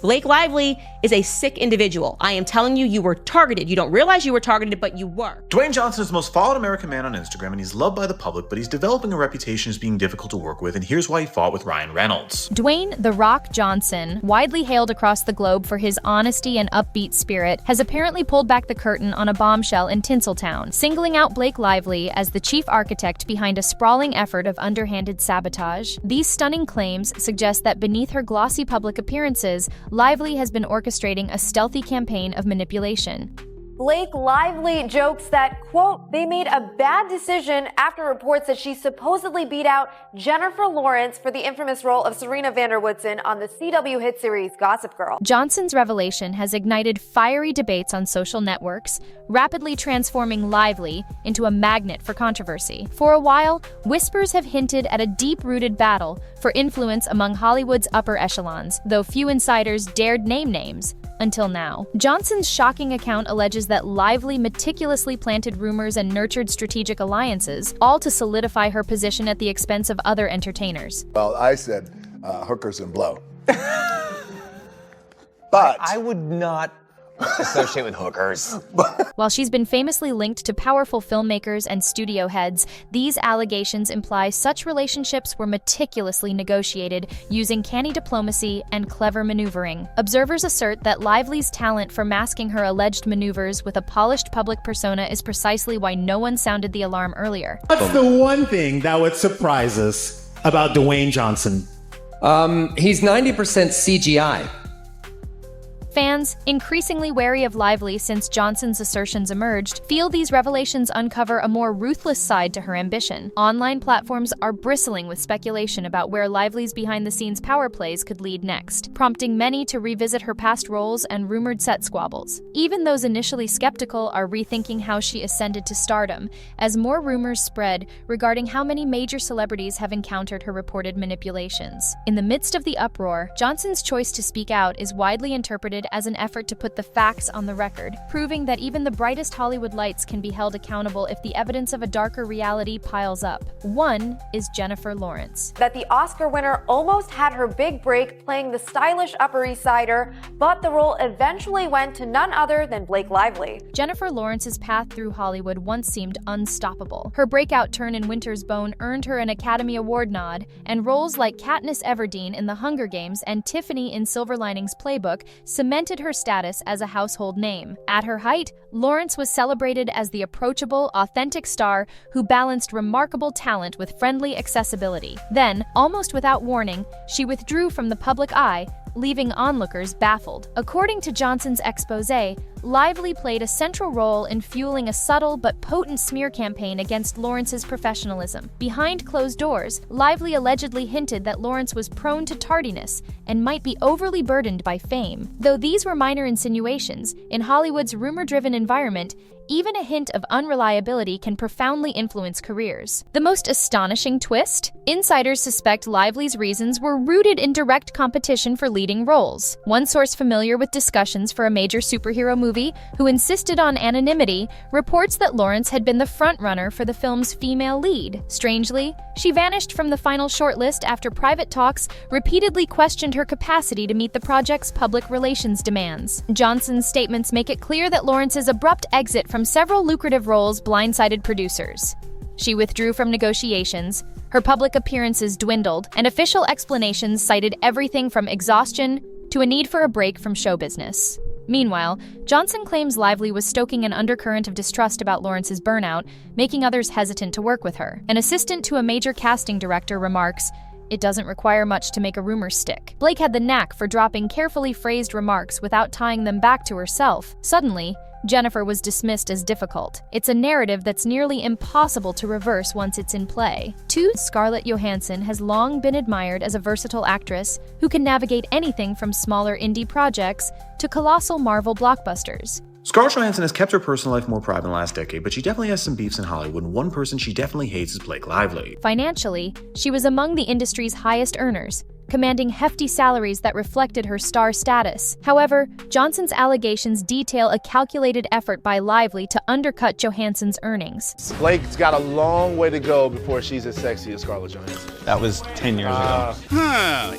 Blake Lively is a sick individual. I am telling you, you were targeted. You don't realize you were targeted, but you were. Dwayne Johnson is the most followed American man on Instagram, and he's loved by the public, but he's developing a reputation as being difficult to work with, and here's why he fought with Ryan Reynolds. Dwayne "The Rock" Johnson, widely hailed across the globe for his honesty and upbeat spirit, has apparently pulled back the curtain on a bombshell in Tinseltown, singling out Blake Lively as the chief architect behind a sprawling effort of underhanded sabotage. These stunning claims suggest that beneath her glossy public appearances, Lively has been orchestrating a stealthy campaign of manipulation. Blake Lively jokes that, quote, they made a bad decision after reports that she supposedly beat out Jennifer Lawrence for the infamous role of Serena van der Woodsen on the CW hit series Gossip Girl. Johnson's revelation has ignited fiery debates on social networks, rapidly transforming Lively into a magnet for controversy. For a while, whispers have hinted at a deep-rooted battle for influence among Hollywood's upper echelons, though few insiders dared name names. Until now. Johnson's shocking account alleges that Lively meticulously planted rumors and nurtured strategic alliances, all to solidify her position at the expense of other entertainers. Well, I said hookers and blow. But I would not associate with hookers. While she's been famously linked to powerful filmmakers and studio heads, these allegations imply such relationships were meticulously negotiated using canny diplomacy and clever maneuvering. Observers assert that Lively's talent for masking her alleged maneuvers with a polished public persona is precisely why no one sounded the alarm earlier. What's the one thing that would surprise us about Dwayne Johnson? He's 90% CGI. Fans, increasingly wary of Lively since Johnson's assertions emerged, feel these revelations uncover a more ruthless side to her ambition. Online platforms are bristling with speculation about where Lively's behind-the-scenes power plays could lead next, prompting many to revisit her past roles and rumored set squabbles. Even those initially skeptical are rethinking how she ascended to stardom, as more rumors spread regarding how many major celebrities have encountered her reported manipulations. In the midst of the uproar, Johnson's choice to speak out is widely interpreted as an effort to put the facts on the record, proving that even the brightest Hollywood lights can be held accountable if the evidence of a darker reality piles up. One is Jennifer Lawrence. That the Oscar winner almost had her big break playing the stylish Upper East Sider, but the role eventually went to none other than Blake Lively. Jennifer Lawrence's path through Hollywood once seemed unstoppable. Her breakout turn in Winter's Bone earned her an Academy Award nod, and roles like Katniss Everdeen in The Hunger Games and Tiffany in Silver Linings Playbook cemented her status as a household name. At her height, Lawrence was celebrated as the approachable, authentic star who balanced remarkable talent with friendly accessibility. Then, almost without warning, she withdrew from the public eye, leaving onlookers baffled. According to Johnson's exposé, Lively played a central role in fueling a subtle but potent smear campaign against Lawrence's professionalism. Behind closed doors, Lively allegedly hinted that Lawrence was prone to tardiness and might be overly burdened by fame. Though these were minor insinuations, in Hollywood's rumor-driven environment, even a hint of unreliability can profoundly influence careers. The most astonishing twist? Insiders suspect Lively's reasons were rooted in direct competition for leading roles. One source familiar with discussions for a major superhero movie, who insisted on anonymity, reports that Lawrence had been the frontrunner for the film's female lead. Strangely, she vanished from the final shortlist after private talks repeatedly questioned her capacity to meet the project's public relations demands. Johnson's statements make it clear that Lawrence's abrupt exit from several lucrative roles blindsided producers. She withdrew from negotiations, her public appearances dwindled, and official explanations cited everything from exhaustion to a need for a break from show business. Meanwhile, Johnson claims Lively was stoking an undercurrent of distrust about Lawrence's burnout, making others hesitant to work with her. An assistant to a major casting director remarks, "It doesn't require much to make a rumor stick." Blake had the knack for dropping carefully phrased remarks without tying them back to herself. Suddenly, Jennifer was dismissed as difficult. It's a narrative that's nearly impossible to reverse once it's in play. Scarlett Johansson has long been admired as a versatile actress who can navigate anything from smaller indie projects to colossal Marvel blockbusters. Scarlett Johansson has kept her personal life more private in the last decade, but she definitely has some beefs in Hollywood, and one person she definitely hates is Blake Lively. Financially, she was among the industry's highest earners, commanding hefty salaries that reflected her star status. However, Johnson's allegations detail a calculated effort by Lively to undercut Johansson's earnings. Blake's got a long way to go before she's as sexy as Scarlett Johansson. That was 10 years ago.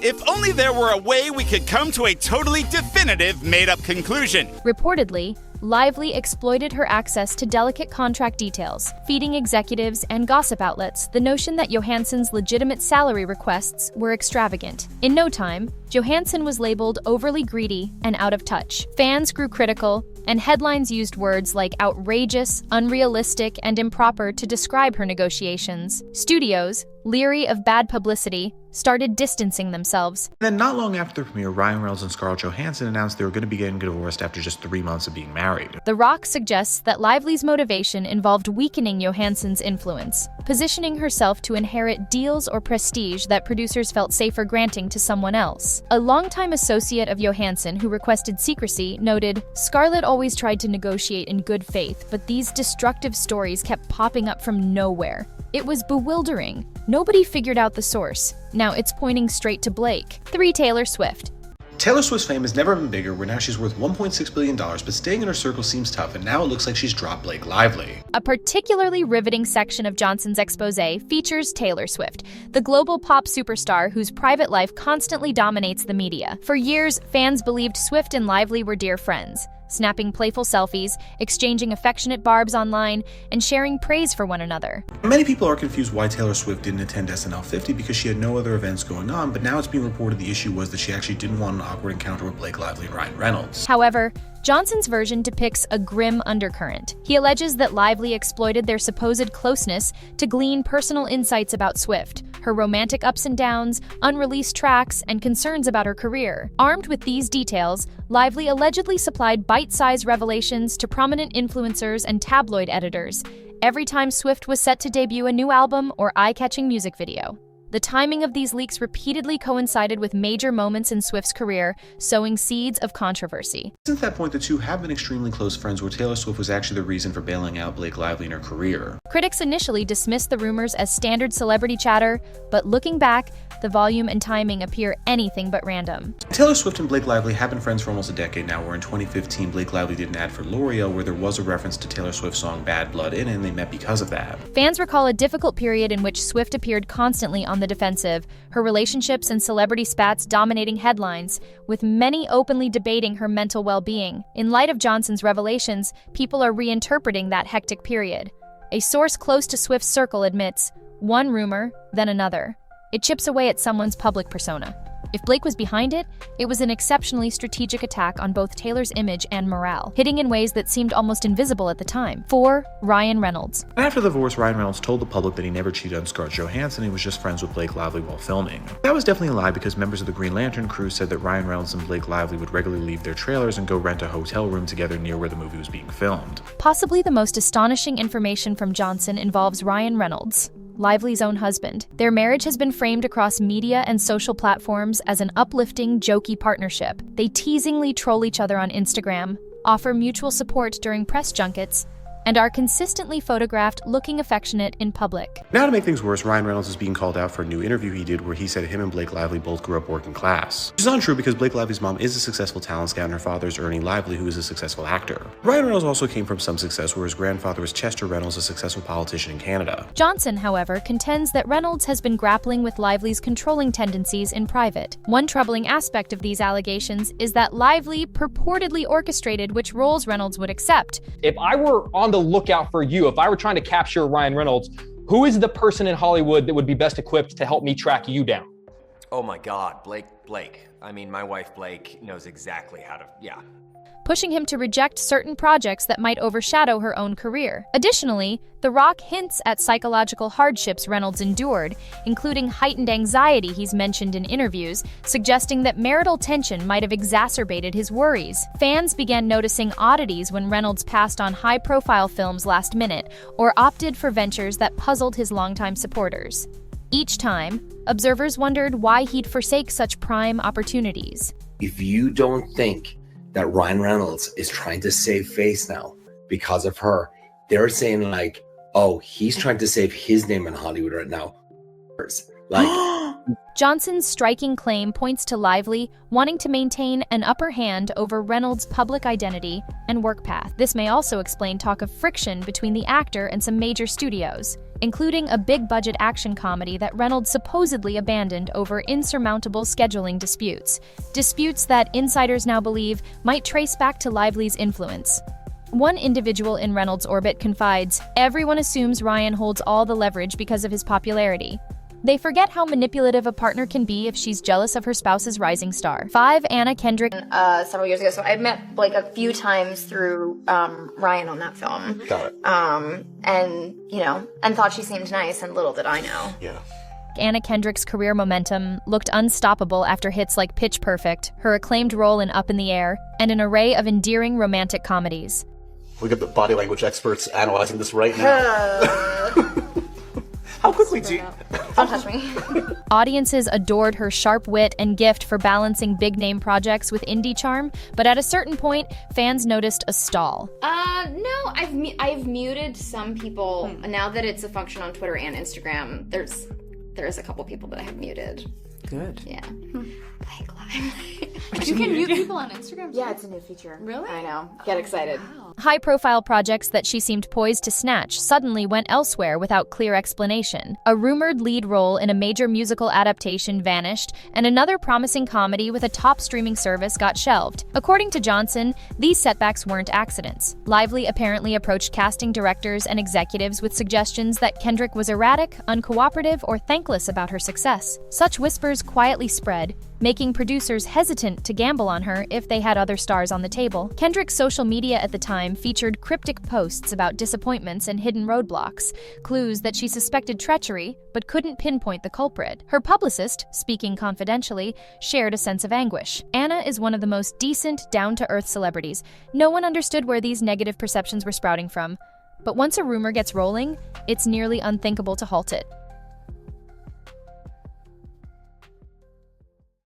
If only there were a way we could come to a totally definitive, made-up conclusion. Reportedly, Lively exploited her access to delicate contract details, feeding executives and gossip outlets the notion that Johansson's legitimate salary requests were extravagant. In no time, Johansson was labeled overly greedy and out of touch. Fans grew critical, and headlines used words like outrageous, unrealistic, and improper to describe her negotiations. Studios, leery of bad publicity, started distancing themselves. And then not long after the premiere, Ryan Reynolds and Scarlett Johansson announced they were going to be getting divorced after just 3 months of being married. The Rock suggests that Lively's motivation involved weakening Johansson's influence, positioning herself to inherit deals or prestige that producers felt safer granting to someone else. A longtime associate of Johansson who requested secrecy noted, "Scarlett always tried to negotiate in good faith, but these destructive stories kept popping up from nowhere. It was bewildering. Nobody figured out the source. Now it's pointing straight to Blake." 3. Taylor Swift. Taylor Swift's fame has never been bigger, where now she's worth $1.6 billion, but staying in her circle seems tough, and now it looks like she's dropped Blake Lively. A particularly riveting section of Johnson's expose features Taylor Swift, the global pop superstar whose private life constantly dominates the media. For years, fans believed Swift and Lively were dear friends, snapping playful selfies, exchanging affectionate barbs online, and sharing praise for one another. Many people are confused why Taylor Swift didn't attend SNL 50 because she had no other events going on, but now it's being reported the issue was that she actually didn't want an awkward encounter with Blake Lively and Ryan Reynolds. However, Johnson's version depicts a grim undercurrent. He alleges that Lively exploited their supposed closeness to glean personal insights about Swift, her romantic ups and downs, unreleased tracks, and concerns about her career. Armed with these details, Lively allegedly supplied bite-sized revelations to prominent influencers and tabloid editors every time Swift was set to debut a new album or eye-catching music video. The timing of these leaks repeatedly coincided with major moments in Swift's career, sowing seeds of controversy. Since that point, the two have been extremely close friends, where Taylor Swift was actually the reason for bailing out Blake Lively in her career. Critics initially dismissed the rumors as standard celebrity chatter, but looking back, the volume and timing appear anything but random. Taylor Swift and Blake Lively have been friends for almost a decade now, where in 2015, Blake Lively did an ad for L'Oreal where there was a reference to Taylor Swift's song Bad Blood in it, and they met because of that. Fans recall a difficult period in which Swift appeared constantly on the defensive, her relationships and celebrity spats dominating headlines, with many openly debating her mental well-being. In light of Johnson's revelations, people are reinterpreting that hectic period. A source close to Swift's circle admits, one rumor, then another. It chips away at someone's public persona. If Blake was behind it, it was an exceptionally strategic attack on both Taylor's image and morale, hitting in ways that seemed almost invisible at the time. 4. Ryan Reynolds. After the divorce, Ryan Reynolds told the public that he never cheated on Scarlett Johansson and he was just friends with Blake Lively while filming. That was definitely a lie, because members of the Green Lantern crew said that Ryan Reynolds and Blake Lively would regularly leave their trailers and go rent a hotel room together near where the movie was being filmed. Possibly the most astonishing information from Johnson involves Ryan Reynolds, Lively's own husband. Their marriage has been framed across media and social platforms as an uplifting, jokey partnership. They teasingly troll each other on Instagram, offer mutual support during press junkets, and are consistently photographed looking affectionate in public. Now, to make things worse, Ryan Reynolds is being called out for a new interview he did where he said him and Blake Lively both grew up working class. Which is untrue, because Blake Lively's mom is a successful talent scout and her father is Ernie Lively, who is a successful actor. Ryan Reynolds also came from some success, where his grandfather was Chester Reynolds, a successful politician in Canada. Johnson, however, contends that Reynolds has been grappling with Lively's controlling tendencies in private. One troubling aspect of these allegations is that Lively purportedly orchestrated which roles Reynolds would accept. If I were on the lookout for you, if I were trying to capture Ryan Reynolds, who is the person in Hollywood that would be best equipped to help me track you down? Oh my God, Blake. I mean, my wife Blake knows exactly how to, pushing him to reject certain projects that might overshadow her own career. Additionally, The Rock hints at psychological hardships Reynolds endured, including heightened anxiety he's mentioned in interviews, suggesting that marital tension might have exacerbated his worries. Fans began noticing oddities when Reynolds passed on high-profile films last minute or opted for ventures that puzzled his longtime supporters. Each time, observers wondered why he'd forsake such prime opportunities. If you don't think that Ryan Reynolds is trying to save face now because of her, they're saying like, oh, he's trying to save his name in Hollywood right now. Like, Johnson's striking claim points to Lively wanting to maintain an upper hand over Reynolds' public identity and work path. This may also explain talk of friction between the actor and some major studios, including a big-budget action comedy that Reynolds supposedly abandoned over insurmountable scheduling disputes. Disputes that insiders now believe might trace back to Lively's influence. One individual in Reynolds' orbit confides, "Everyone assumes Ryan holds all the leverage because of his popularity. They forget how manipulative a partner can be if she's jealous of her spouse's rising star." 5. Anna Kendrick. Several years ago, so I met Blake a few times through Ryan on that film. Got it. And thought she seemed nice, and little did I know. Yeah. Anna Kendrick's career momentum looked unstoppable after hits like Pitch Perfect, her acclaimed role in Up in the Air, and an array of endearing romantic comedies. We got the body language experts analyzing this right now. How quickly do you... Don't touch me. Audiences adored her sharp wit and gift for balancing big-name projects with indie charm, but at a certain point, fans noticed a stall. No, I've muted some people. Now that it's a function on Twitter and Instagram, there's a couple people that I have muted. Good. Yeah. Blake Lively. You can mute people on Instagram? Yeah, it's a new feature. Really? I know. Get excited. Wow. High-profile projects that she seemed poised to snatch suddenly went elsewhere without clear explanation. A rumored lead role in a major musical adaptation vanished, and another promising comedy with a top streaming service got shelved. According to Johnson, these setbacks weren't accidents. Lively apparently approached casting directors and executives with suggestions that Kendrick was erratic, uncooperative, or thankless about her success. Such whispers quietly spread, making producers hesitant to gamble on her if they had other stars on the table. Kendrick's social media at the time featured cryptic posts about disappointments and hidden roadblocks, clues that she suspected treachery but couldn't pinpoint the culprit. Her publicist, speaking confidentially, shared a sense of anguish. Anna is one of the most decent, down-to-earth celebrities. No one understood where these negative perceptions were sprouting from. But once a rumor gets rolling, it's nearly unthinkable to halt it.